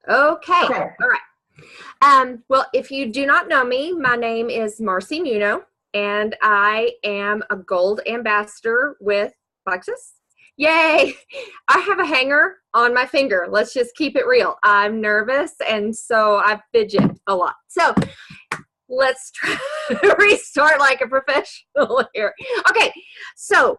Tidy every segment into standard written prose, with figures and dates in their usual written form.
Okay. Okay. All right. Well, if you do not know me, my name is Marcy Nuno, and I am a gold ambassador with Plexus. Yay! I have a hanger on my finger. Let's just keep it real. I'm nervous, and so I fidget a lot. So let's try to restart like a professional here. Okay, so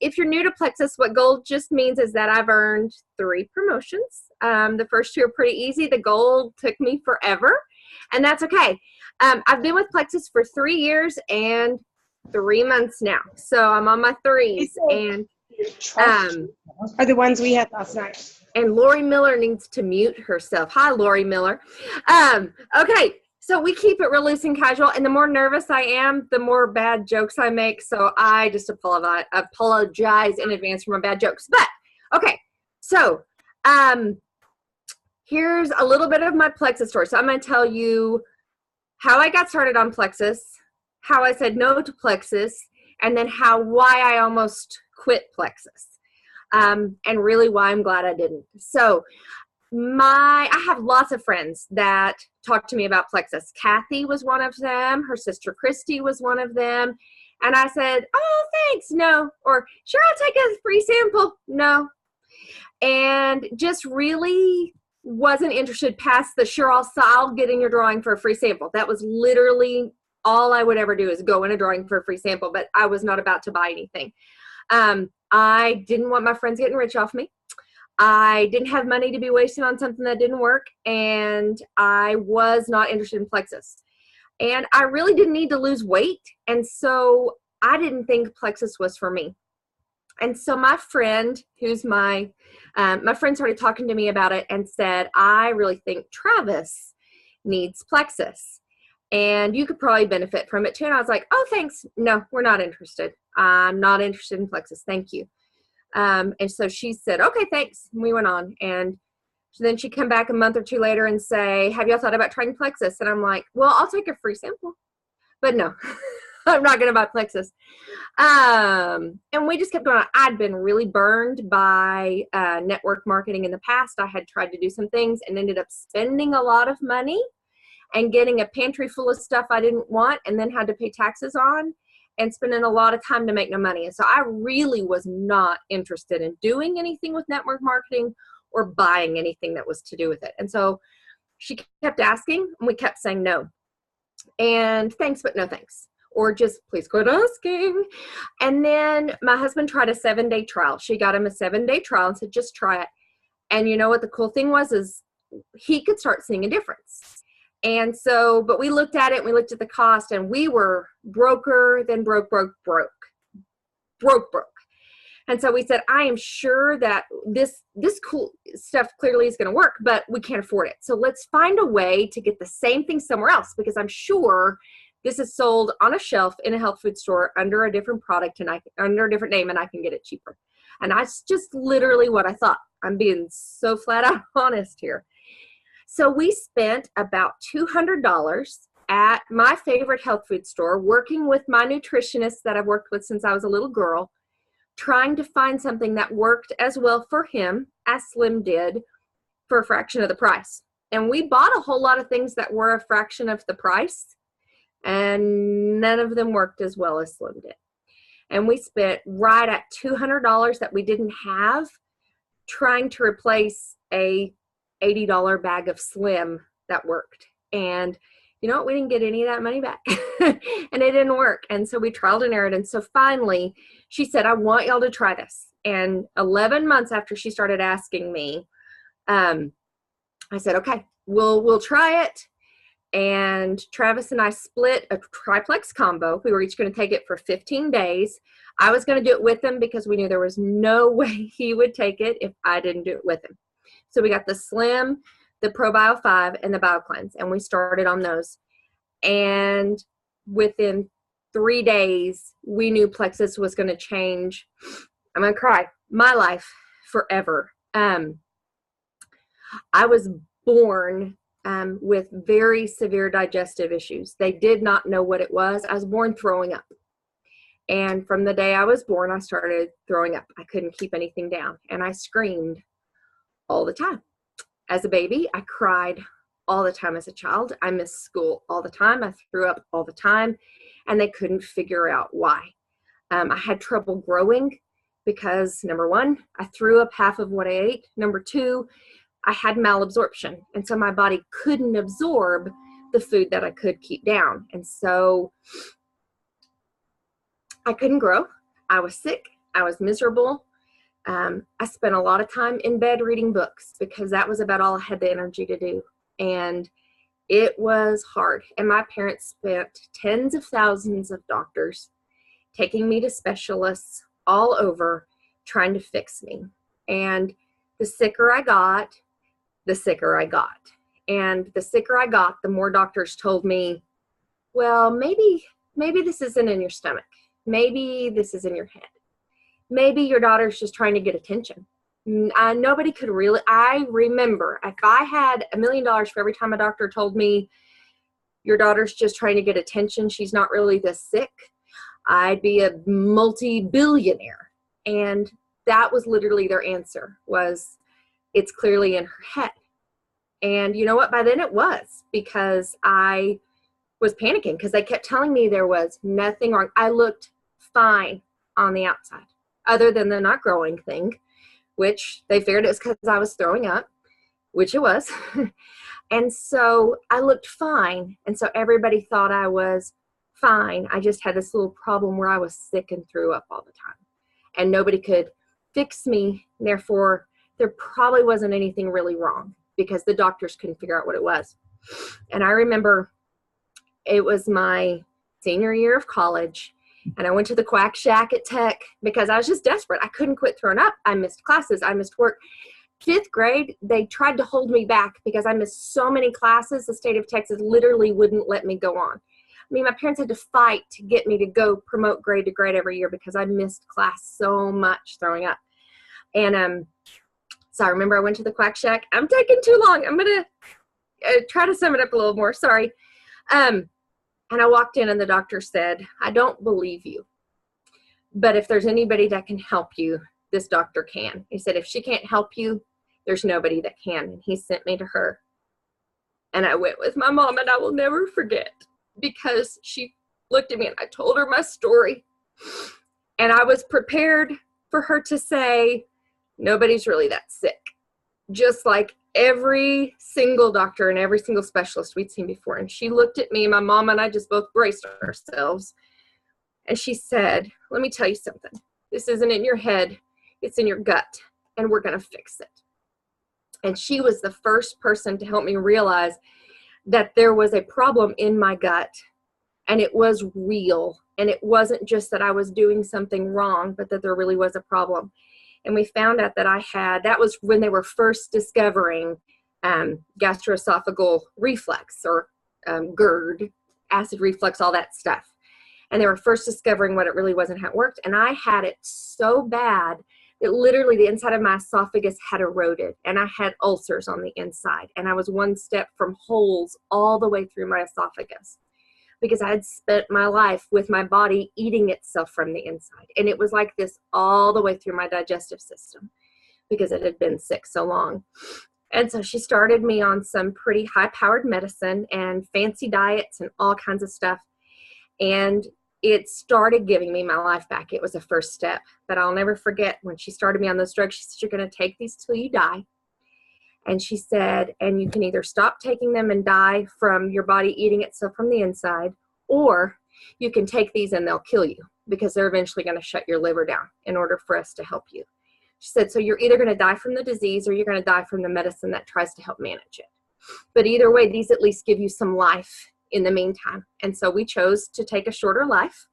if you're new to Plexus, what gold just means is that I've earned 3 promotions. The first 2 are pretty easy. The gold took me forever, and that's okay. I've been with Plexus for 3 years and 3 months now, so I'm on my 3s. And are the ones we had last night. And Lori Miller needs to mute herself. Hi, Lori Miller. Okay. So we keep it real loose and casual, and the more nervous I am, the more bad jokes I make. So I just apologize in advance for my bad jokes. But okay, so here's a little bit of my Plexus story. So I'm going to tell you how I got started on Plexus, how I said no to Plexus, and then why I almost quit Plexus, and really why I'm glad I didn't. So I have lots of friends that talk to me about Plexus. Kathy was one of them. Her sister Christy was one of them. And I said, oh, thanks, no. Or, sure, I'll take a free sample, no. And just really wasn't interested past the sure, I'll get in your drawing for a free sample. That was literally all I would ever do, is go in a drawing for a free sample, but I was not about to buy anything. I didn't want my friends getting rich off me. I didn't have money to be wasting on something that didn't work, and I was not interested in Plexus. And I really didn't need to lose weight, and so I didn't think Plexus was for me. And so my friend, who's my friend started talking to me about it and said, I really think Travis needs Plexus, and you could probably benefit from it too. And I was like, oh, thanks. No, we're not interested. I'm not interested in Plexus. Thank you. And so she said, okay, thanks. And we went on. And then she'd come back a month or 2 later and say, have y'all thought about trying Plexus? And I'm like, well, I'll take a free sample. But no, I'm not going to buy Plexus. And we just kept going. I'd been really burned by network marketing in the past. I had tried to do some things and ended up spending a lot of money and getting a pantry full of stuff I didn't want, and then had to pay taxes on, and spending a lot of time to make no money. And so I really was not interested in doing anything with network marketing or buying anything that was to do with it. And so she kept asking, and we kept saying no. And thanks, but no thanks. Or just please quit asking. And then my husband tried a 7-day trial. She got him a 7-day trial and said, just try it. And you know what the cool thing was, is he could start seeing a difference. And so, but we looked at it, and we looked at the cost, and we were broker, then broke. And so we said, I am sure that this cool stuff clearly is going to work, but we can't afford it. So let's find a way to get the same thing somewhere else, because I'm sure this is sold on a shelf in a health food store under a different product and under a different name, and I can get it cheaper. And that's just literally what I thought. I'm being so flat out honest here. So we spent about $200 at my favorite health food store, working with my nutritionist that I've worked with since I was a little girl, trying to find something that worked as well for him as Slim did for a fraction of the price. And we bought a whole lot of things that were a fraction of the price, and none of them worked as well as Slim did. And we spent right at $200 that we didn't have trying to replace a $80 bag of Slim that worked. And you know what? We didn't get any of that money back. And it didn't work. And so we trialed and errored. And so finally she said, I want y'all to try this. And 11 months after she started asking me, I said, okay, we'll try it. And Travis and I split a triplex combo. We were each going to take it for 15 days. I was going to do it with him because we knew there was no way he would take it if I didn't do it with him. So we got the Slim, the ProBio 5, and the BioCleanse, and we started on those. And within 3 days, we knew Plexus was going to change, I'm going to cry, my life forever. I was born with very severe digestive issues. They did not know what it was. I was born throwing up. And from the day I was born, I started throwing up. I couldn't keep anything down, and I screamed all the time. As a baby, I cried all the time as a child. I missed school all the time. I threw up all the time, and they couldn't figure out why. I had trouble growing because, number one, I threw up half of what I ate. Number two, I had malabsorption, and so my body couldn't absorb the food that I could keep down. And so I couldn't grow. I was sick. I was miserable. I spent a lot of time in bed reading books because that was about all I had the energy to do. And it was hard. And my parents spent tens of thousands of dollars taking me to specialists all over trying to fix me. And the sicker I got, the sicker I got. And the sicker I got, the more doctors told me, well, maybe this isn't in your stomach. Maybe this is in your head. Maybe your daughter's just trying to get attention. Nobody could really, I remember if I had $1 million for every time a doctor told me your daughter's just trying to get attention, she's not really this sick, I'd be a multi-billionaire. And that was literally their answer, was it's clearly in her head. And you know what? By then it was, because I was panicking because they kept telling me there was nothing wrong. I looked fine on the outside, other than the not growing thing, which they figured it was because I was throwing up, which it was. And so I looked fine. And so everybody thought I was fine. I just had this little problem where I was sick and threw up all the time. And nobody could fix me. Therefore, there probably wasn't anything really wrong because the doctors couldn't figure out what it was. And I remember it was my senior year of college, and I went to the Quack Shack at Tech because I was just desperate. I couldn't quit throwing up. I missed classes. I missed work. 5th grade, they tried to hold me back because I missed so many classes. The state of Texas literally wouldn't let me go on. I mean, my parents had to fight to get me to go promote grade to grade every year because I missed class so much throwing up. And so I remember I went to the Quack Shack. I'm taking too long. I'm going to try to sum it up a little more. Sorry. And I walked in and the doctor said, I don't believe you, but if there's anybody that can help you, this doctor can. He said, if she can't help you, there's nobody that can. And he sent me to her. And I went with my mom, and I will never forget because she looked at me and I told her my story. And I was prepared for her to say, nobody's really that sick. Just like every single doctor and every single specialist we'd seen before. And she looked at me, my mom and I just both braced ourselves. And she said, let me tell you something. This isn't in your head. It's in your gut. And we're going to fix it. And she was the first person to help me realize that there was a problem in my gut. And it was real. And it wasn't just that I was doing something wrong, but that there really was a problem. And we found out that that was when they were first discovering gastroesophageal reflux, or GERD, acid reflux, all that stuff. And they were first discovering what it really was and how it worked. And I had it so bad that literally the inside of my esophagus had eroded, and I had ulcers on the inside. And I was one step from holes all the way through my esophagus, because I had spent my life with my body eating itself from the inside. And it was like this all the way through my digestive system because it had been sick so long. And so she started me on some pretty high-powered medicine and fancy diets and all kinds of stuff. And it started giving me my life back. It was a first step. But I'll never forget when she started me on those drugs, she said, you're going to take these till you die. And she said, and you can either stop taking them and die from your body eating itself from the inside, or you can take these and they'll kill you because they're eventually going to shut your liver down in order for us to help you. She said, so you're either going to die from the disease or you're going to die from the medicine that tries to help manage it. But either way, these at least give you some life in the meantime. And so we chose to take a shorter life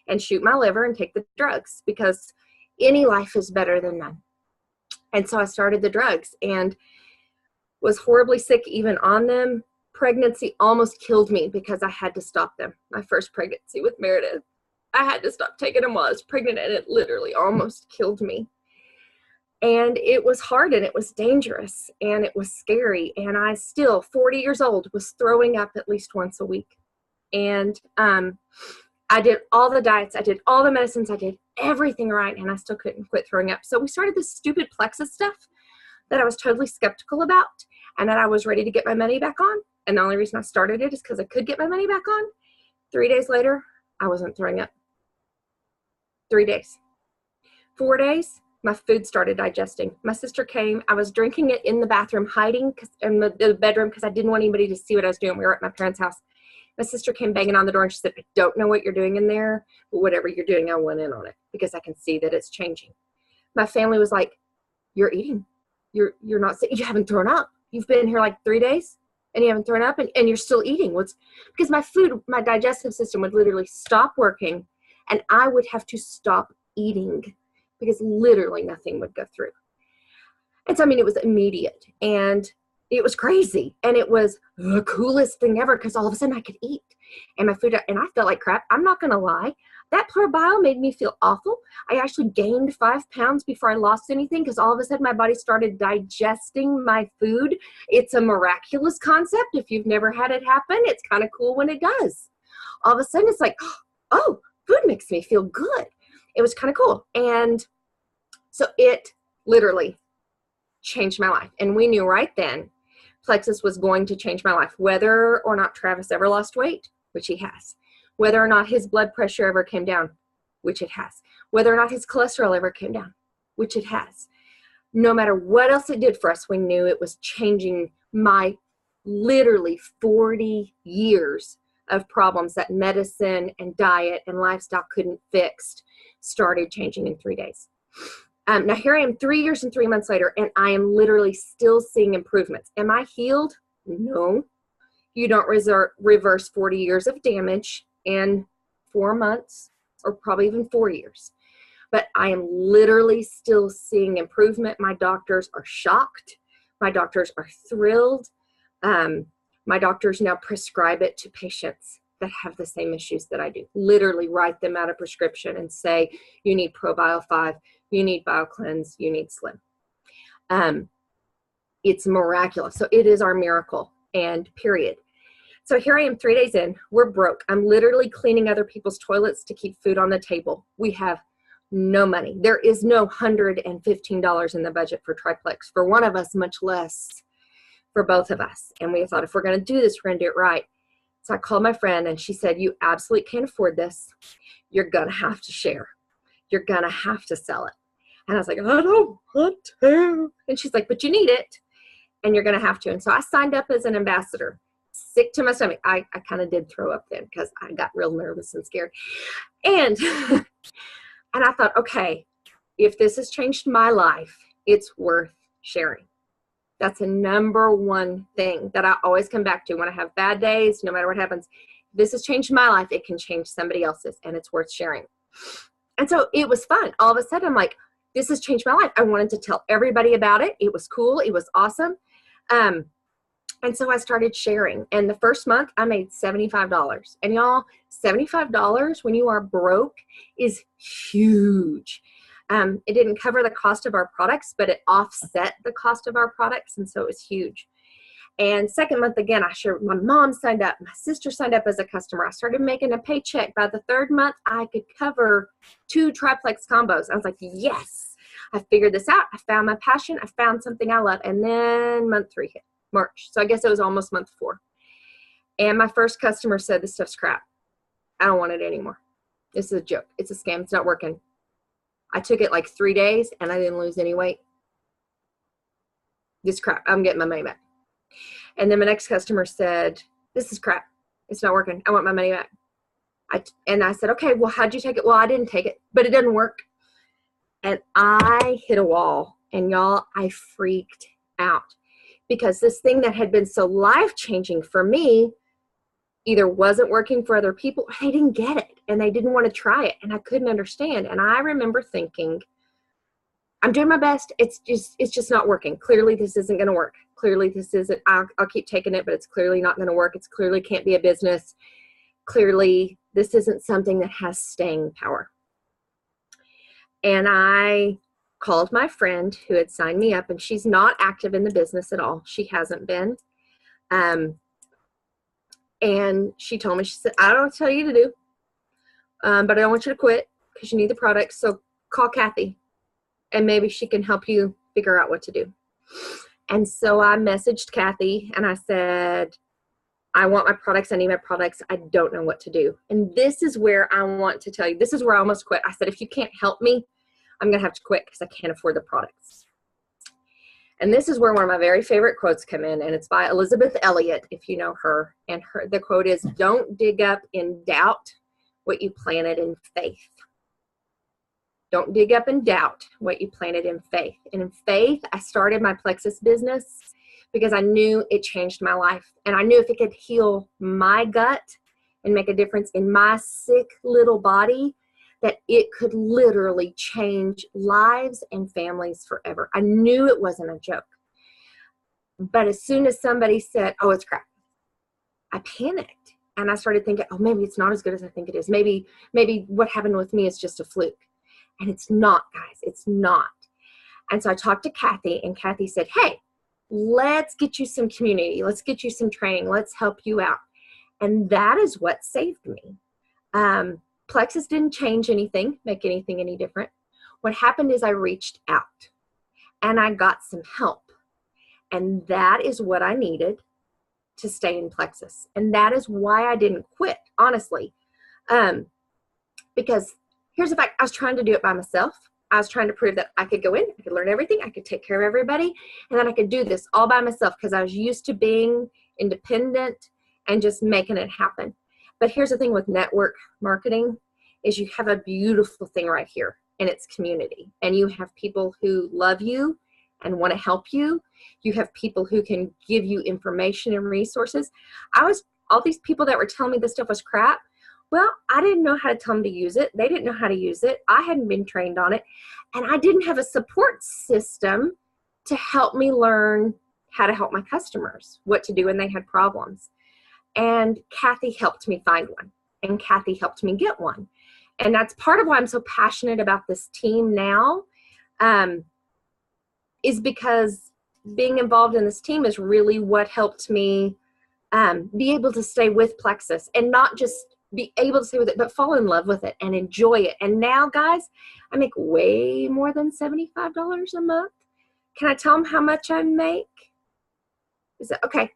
and shoot my liver and take the drugs because any life is better than none. And so I started the drugs and was horribly sick even on them. Pregnancy almost killed me because I had to stop them. My first pregnancy with Meredith, I had to stop taking them while I was pregnant, and it literally almost killed me. And it was hard, and it was dangerous, and it was scary. And I still, 40 years old, was throwing up at least once a week. And I did all the diets, I did all the medicines, I did everything right, and I still couldn't quit throwing up. So we started this stupid Plexus stuff that I was totally skeptical about and that I was ready to get my money back on. And the only reason I started it is because I could get my money back on. 3 days later, I wasn't throwing up. 3 days. 4 days, my food started digesting. My sister came. I was drinking it in the bathroom, hiding in the bedroom because I didn't want anybody to see what I was doing. We were at my parents' house. My sister came banging on the door and she said, I don't know what you're doing in there, but whatever you're doing, I went in on it because I can see that it's changing. My family was like, you're eating. You're not sick. You haven't thrown up. You've been here like 3 days and you haven't thrown up and you're still eating. Because my digestive system would literally stop working and I would have to stop eating because literally nothing would go through. And so, I mean, it was immediate and it was crazy. And it was the coolest thing ever because all of a sudden I could eat and my food, and I felt like crap. I'm not going to lie. That ProBio made me feel awful. I actually gained 5 pounds before I lost anything because all of a sudden my body started digesting my food. It's a miraculous concept. If you've never had it happen, it's kind of cool when it does. All of a sudden it's like, oh, food makes me feel good. It was kind of cool. And so it literally changed my life. And we knew right then Plexus was going to change my life, whether or not Travis ever lost weight, which he has, whether or not his blood pressure ever came down, which it has, whether or not his cholesterol ever came down, which it has. No matter what else it did for us, we knew it was changing my literally 40 years of problems that medicine and diet and lifestyle couldn't fix started changing in 3 days. Now here I am 3 years and 3 months later, and I am literally still seeing improvements. Am I healed? No. You don't reverse 40 years of damage in 4 months or probably even 4 years. But I am literally still seeing improvement. My doctors are shocked. My doctors are thrilled. My doctors now prescribe it to patients that have the same issues that I do. Literally write them out a prescription and say, you need ProBio 5, you need BioCleanse, you need Slim. It's miraculous. So it is our miracle, and period. So here I am 3 days in, we're broke. I'm literally cleaning other people's toilets to keep food on the table. We have no money. There is no $115 in the budget for Triplex for one of us, much less for both of us. And we thought, if we're going to do this, we're going to do it right. So I called my friend and she said, you absolutely can't afford this. You're going to have to share. You're going to have to sell it. And I was like, I don't want to. And she's like, but you need it and you're going to have to. And so I signed up as an ambassador. Sick to my stomach. I kind of did throw up then because I got real nervous and scared. And and I thought, okay, if this has changed my life, it's worth sharing. That's a number one thing that I always come back to when I have bad days, no matter what happens. If this has changed my life, it can change somebody else's, and it's worth sharing. And so it was fun. All of a sudden, I'm like, this has changed my life. I wanted to tell everybody about it. It was cool. It was awesome. And so I started sharing. And the first month, I made $75. And y'all, $75 when you are broke is huge. It didn't cover the cost of our products, but it offset the cost of our products. And so it was huge. And second month, again, my mom signed up. My sister signed up as a customer. I started making a paycheck. By the third month, I could cover 2 triplex combos. I was like, yes, I figured this out. I found my passion. I found something I love. And then month 3 hit, March. So I guess it was almost month 4. And my first customer said, this stuff's crap. I don't want it anymore. This is a joke. It's a scam. It's not working. I took it like 3 days and I didn't lose any weight. This crap. I'm getting my money back. And then my next customer said, this is crap. It's not working. I want my money back. And I said, okay, well, how'd you take it? Well, I didn't take it, but it doesn't work. And I hit a wall. And y'all, I freaked out because this thing that had been so life-changing for me either wasn't working for other people or they didn't get it and they didn't want to try it. And I couldn't understand. And I remember thinking, I'm doing my best. It's just not working. Clearly this isn't going to work. Clearly this isn't, I'll keep taking it, but it's clearly not going to work. It's clearly can't be a business. Clearly this isn't something that has staying power. And I called my friend who had signed me up, and she's not active in the business at all. She hasn't been. And she told me, she said, I don't know what to tell you to do, but I don't want you to quit because you need the product. So call Kathy and maybe she can help you figure out what to do. And so I messaged Kathy and I said, I want my products. I need my products. I don't know what to do. And this is where I want to tell you, this is where I almost quit. I said, if you can't help me, I'm going to have to quit because I can't afford the products. And this is where one of my very favorite quotes come in, and it's by Elizabeth Elliot, if you know her. And the quote is, don't dig up in doubt what you planted in faith. Don't dig up in doubt what you planted in faith. And in faith, I started my Plexus business because I knew it changed my life. And I knew if it could heal my gut and make a difference in my sick little body, that it could literally change lives and families forever. I knew it wasn't a joke. But as soon as somebody said, oh, it's crap, I panicked. And I started thinking, oh, maybe it's not as good as I think it is. Maybe what happened with me is just a fluke. And it's not, guys. It's not. And so I talked to Kathy, and Kathy said, hey, let's get you some community. Let's get you some training. Let's help you out. And that is what saved me. Plexus didn't change anything, make anything any different. What happened is I reached out and I got some help. And that is what I needed to stay in Plexus. And that is why I didn't quit, honestly. Because here's the fact, I was trying to do it by myself. I was trying to prove that I could go in, I could learn everything, I could take care of everybody, and then I could do this all by myself because I was used to being independent and just making it happen. But here's the thing with network marketing is you have a beautiful thing right here, and it's community. And you have people who love you and want to help you. You have people who can give you information and resources. All these people that were telling me this stuff was crap, well, I didn't know how to tell them to use it. They didn't know how to use it. I hadn't been trained on it. And I didn't have a support system to help me learn how to help my customers, what to do when they had problems. And Kathy helped me find one. And Kathy helped me get one. And that's part of why I'm so passionate about this team now, is because being involved in this team is really what helped me be able to stay with Plexus and not just be able to stay with it, but fall in love with it and enjoy it. And now, guys, I make way more than $75 a month. Can I tell them how much I make? Is that okay?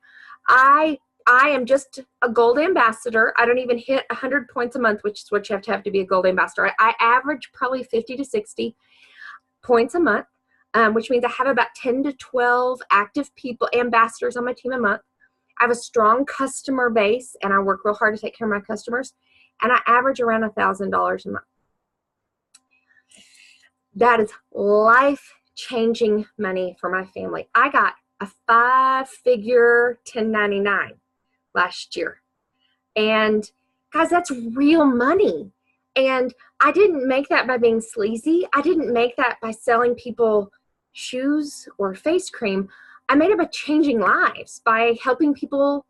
I am just a gold ambassador. I don't even hit 100 points a month, which is what you have to be a gold ambassador. I average probably 50 to 60 points a month, which means I have about 10 to 12 active people, ambassadors on my team a month. I have a strong customer base, and I work real hard to take care of my customers, and I average around $1,000 a month. That is life-changing money for my family. I got a 5-figure 1099 last year. And guys, that's real money. And I didn't make that by being sleazy. I didn't make that by selling people shoes or face cream. I made it by changing lives, by helping people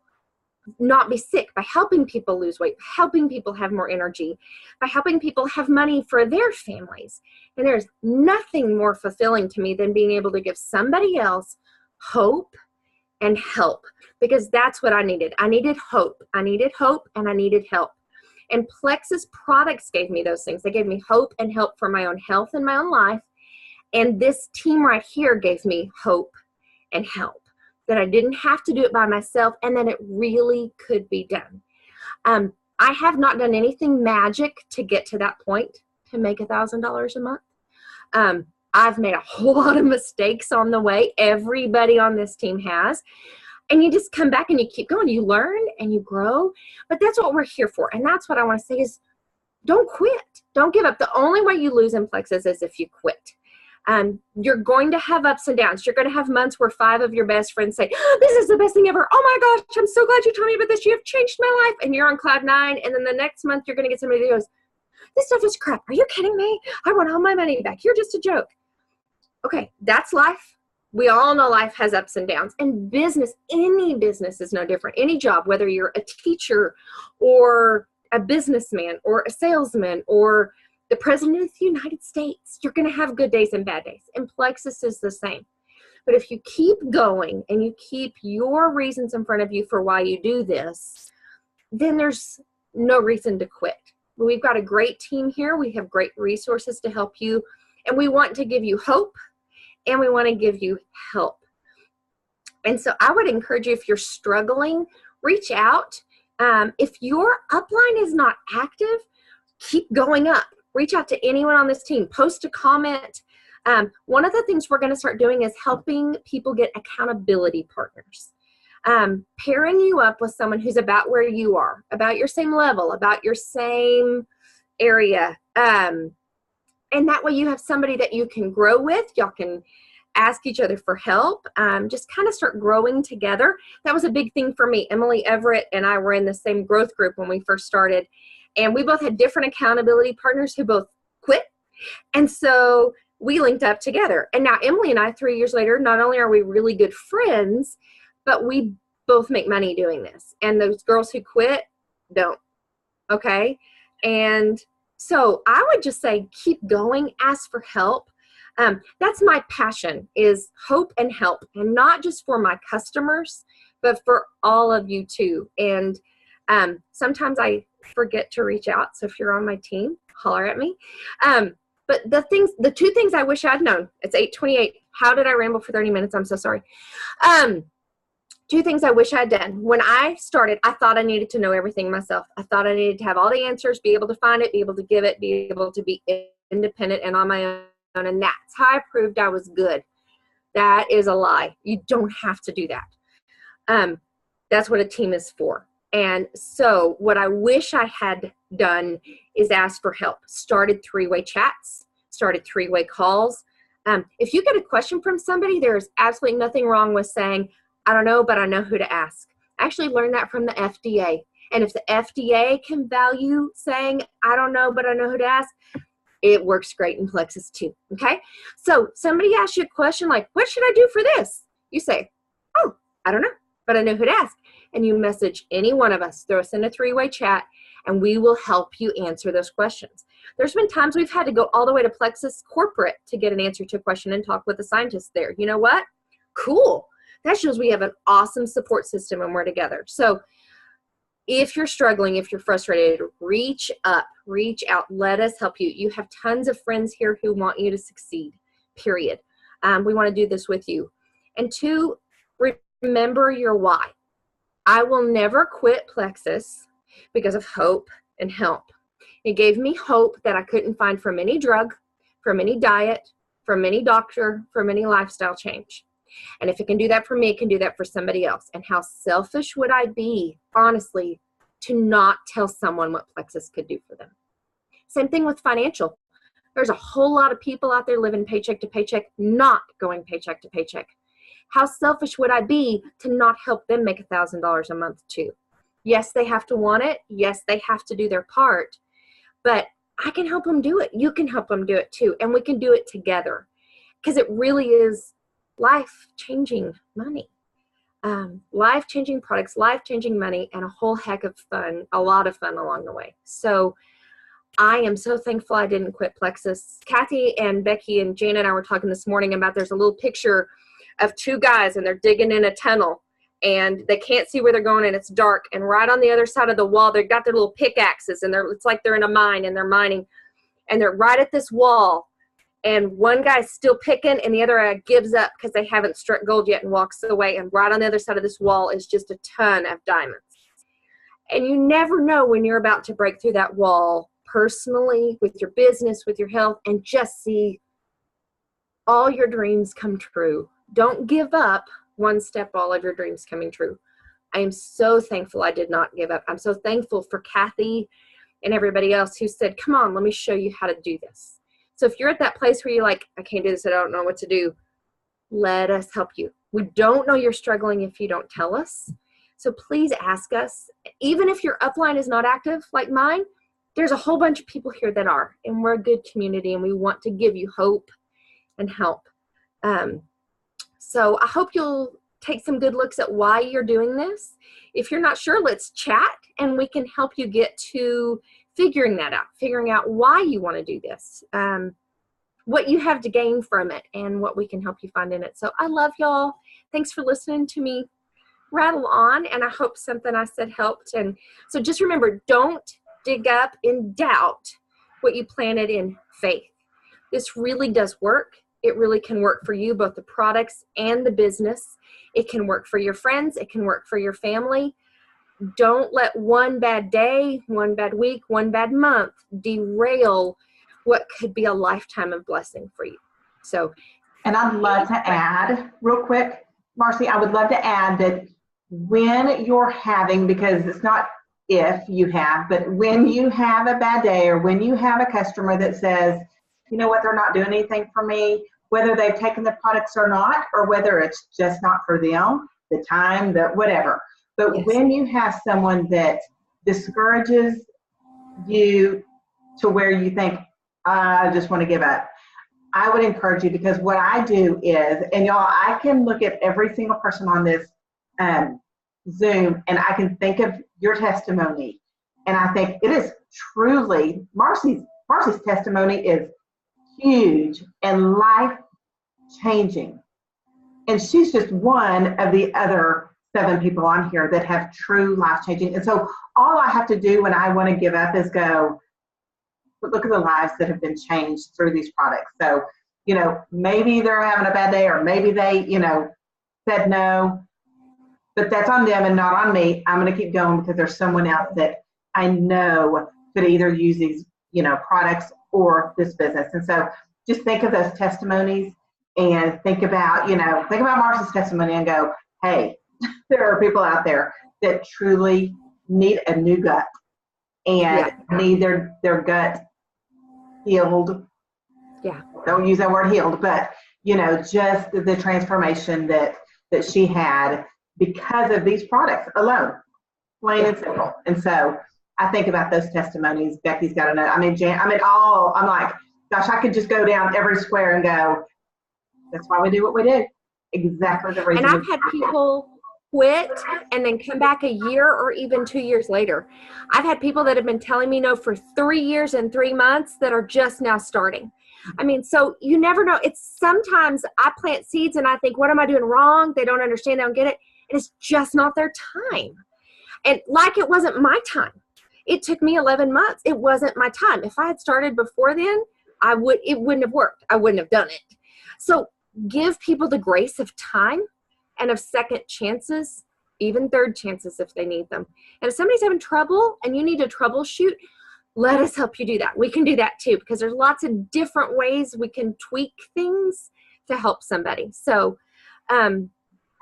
not be sick, by helping people lose weight, helping people have more energy, by helping people have money for their families. And there's nothing more fulfilling to me than being able to give somebody else hope and help, because that's what I needed. I needed hope. I needed hope, and I needed help. And Plexus products gave me those things. They gave me hope and help for my own health and my own life. And this team right here gave me hope and help, that I didn't have to do it by myself, and that it really could be done. I have not done anything magic to get to that point to make $1,000 a month. I've made a whole lot of mistakes on the way. Everybody on this team has. And you just come back and you keep going. You learn and you grow. But that's what we're here for. And that's what I want to say is, don't quit. Don't give up. The only way you lose in Plexus is if you quit. You're going to have ups and downs. You're going to have months where 5 of your best friends say, oh, this is the best thing ever. Oh my gosh, I'm so glad you told me about this. You have changed my life. And you're on cloud 9. And then the next month you're going to get somebody that goes, this stuff is crap. Are you kidding me? I want all my money back. You're just a joke. Okay, that's life. We all know life has ups and downs. And business, any business is no different. Any job, whether you're a teacher or a businessman or a salesman or the president of the United States, you're going to have good days and bad days. And Plexus is the same. But if you keep going and you keep your reasons in front of you for why you do this, then there's no reason to quit. We've got a great team here. We have great resources to help you. And we want to give you hope, and we want to give you help. And so I would encourage you, if you're struggling, reach out. If your upline is not active, keep going up. Reach out to anyone on this team. Post a comment. One of the things we're going to start doing is helping people get accountability partners. Pairing you up with someone who's about where you are, about your same level, about your same area. And that way you have somebody that you can grow with. Y'all can ask each other for help. Just kind of start growing together. That was a big thing for me. Emily Everett and I were in the same growth group when we first started. And we both had different accountability partners who both quit. And so we linked up together. And now Emily and I, 3 years later, not only are we really good friends, but we both make money doing this. And those girls who quit don't. Okay? And so I would just say, keep going, ask for help. That's my passion, is hope and help, and not just for my customers, but for all of you too. And sometimes I forget to reach out. So if you're on my team, holler at me. But the two things I wish I'd known, it's 8:28. How did I ramble for 30 minutes? I'm so sorry. Two things I wish I'd done. When I started, I thought I needed to know everything myself. I thought I needed to have all the answers, be able to find it, be able to give it, be able to be independent and on my own. And that's how I proved I was good. That is a lie. You don't have to do that. That's what a team is for. And so what I wish I had done is ask for help. Started three-way chats, started three-way calls. If you get a question from somebody, there's absolutely nothing wrong with saying, I don't know, but I know who to ask. I actually learned that from the FDA. And if the FDA can value saying, I don't know, but I know who to ask, it works great in Plexus too, okay? So somebody asks you a question like, what should I do for this? You say, oh, I don't know, but I know who to ask. And you message any one of us, throw us in a three-way chat, and we will help you answer those questions. There's been times we've had to go all the way to Plexus corporate to get an answer to a question and talk with the scientists there. You know what? Cool. That shows we have an awesome support system and we're together. So if you're struggling, if you're frustrated, reach up, reach out, let us help you. You have tons of friends here who want you to succeed, period. We want to do this with you. And two, remember your why. I will never quit Plexus because of hope and help. It gave me hope that I couldn't find from any drug, from any diet, from any doctor, from any lifestyle change. And if it can do that for me, it can do that for somebody else. And how selfish would I be, honestly, to not tell someone what Plexus could do for them? Same thing with financial. There's a whole lot of people out there living paycheck to paycheck, not going paycheck to paycheck. How selfish would I be to not help them make $1,000 a month too? Yes, they have to want it. Yes, they have to do their part. But I can help them do it. You can help them do it too. And we can do it together. Because it really is life-changing money. Life-changing products, life-changing money, and a whole heck of fun, a lot of fun along the way. So I am so thankful I didn't quit Plexus. Kathy and Becky and Jana and I were talking this morning about there's a little picture of two guys and they're digging in a tunnel and they can't see where they're going and it's dark. And right on the other side of the wall, they've got their little pickaxes and it's like they're in a mine and they're mining. And they're right at this wall. And one guy's still picking and the other guy gives up because they haven't struck gold yet and walks away. And right on the other side of this wall is just a ton of diamonds. And you never know when you're about to break through that wall personally, with your business, with your health, and just see all your dreams come true. Don't give up one step, all of your dreams coming true. I am so thankful I did not give up. I'm so thankful for Kathy and everybody else who said, come on, let me show you how to do this. So if you're at that place where you're like, I can't do this, I don't know what to do, let us help you. We don't know you're struggling if you don't tell us. So please ask us. Even if your upline is not active like mine, there's a whole bunch of people here that are, and we're a good community and we want to give you hope and help. So I hope you'll take some good looks at why you're doing this. If you're not sure, let's chat and we can help you get to figuring out why you want to do this, what you have to gain from it, and what we can help you find in it. So I love y'all. Thanks for listening to me rattle on, and I hope something I said helped. And so just remember, don't dig up in doubt what you planted in faith. This really does work. it really can work for you, both the products and the business. It can work for your friends. It can work for your family. Don't let one bad day, one bad week, one bad month derail what could be a lifetime of blessing for you. So, and I'd love to add real quick, Marcy, I would love to add that when you're having, because it's not if you have, but when you have a bad day or when you have a customer that says, you know what, they're not doing anything for me, whether they've taken the products or not, or whether it's just not for them, the time, the whatever. But yes. when you have someone that discourages you to where you think, I just want to give up, I would encourage you, because what I do is, and y'all, I can look at every single person on this Zoom, and I can think of your testimony, and I think it is truly, Marcy's testimony is huge and life-changing. And she's just one of the other 7 people on here that have true life-changing. And so all I have to do when I want to give up is go, look at the lives that have been changed through these products. So, you know, maybe they're having a bad day, or maybe they, you know, said no, but that's on them and not on me. I'm going to keep going because there's someone else that I know could either use these, you know, products or this business. And so just think of those testimonies and think about, think about Marcy's testimony and go, hey, there are people out there that truly need a new gut and need their gut healed. Yeah. Don't use that word healed, but just the transformation that she had because of these products alone, plain and simple. And so I think about those testimonies. Becky's got to know. I'm like, gosh, I could just go down every square and go, that's why we do what we do. Exactly the reason. And I've had people quit and then come back a year or even 2 years later. I've had people that have been telling me no for 3 years and 3 months that are just now starting. I mean, so you never know. It's sometimes I plant seeds and I think, what am I doing wrong? They don't understand. They don't get it. And it's just not their time. And like it wasn't my time. It took me 11 months. It wasn't my time. If I had started before then, it wouldn't have worked. I wouldn't have done it. So give people the grace of time and of second chances, even third chances if they need them. And if somebody's having trouble and you need to troubleshoot, let us help you do that. We can do that too, because there's lots of different ways we can tweak things to help somebody. So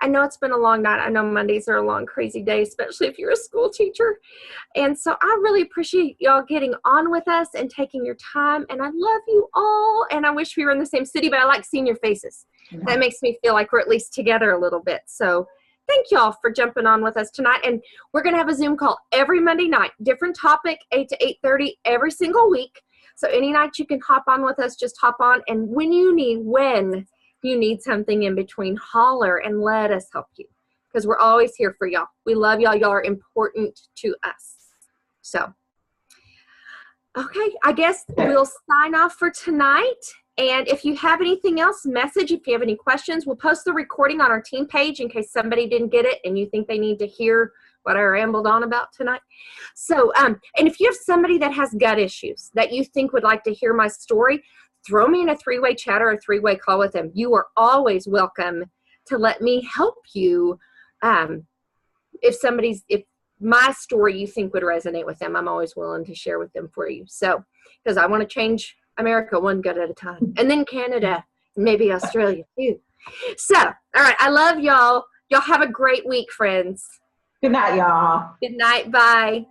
I know it's been a long night. I know Mondays are a long, crazy day, especially if you're a school teacher. And so I really appreciate y'all getting on with us and taking your time. And I love you all. And I wish we were in the same city, but I like seeing your faces. That makes me feel like we're at least together a little bit. So thank y'all for jumping on with us tonight. And we're going to have a Zoom call every Monday night, different topic, 8 to 8:30 every single week. So any night you can hop on with us, just hop on. And when you need something in between, holler and let us help you, because we're always here for y'all. We love y'all. Y'all are important to us. So, okay, I guess we'll sign off for tonight. And if you have anything else, message. If you have any questions, we'll post the recording on our team page in case somebody didn't get it and you think they need to hear what I rambled on about tonight. So, and if you have somebody that has gut issues that you think would like to hear my story, throw me in a 3-way chat or a 3-way call with them. You are always welcome to let me help you. If my story you think would resonate with them, I'm always willing to share with them for you. So, because I want to change America one gut at a time, and then Canada, and maybe Australia too. So, all right, I love y'all. Y'all have a great week, friends. Good night, y'all. Good night. Bye.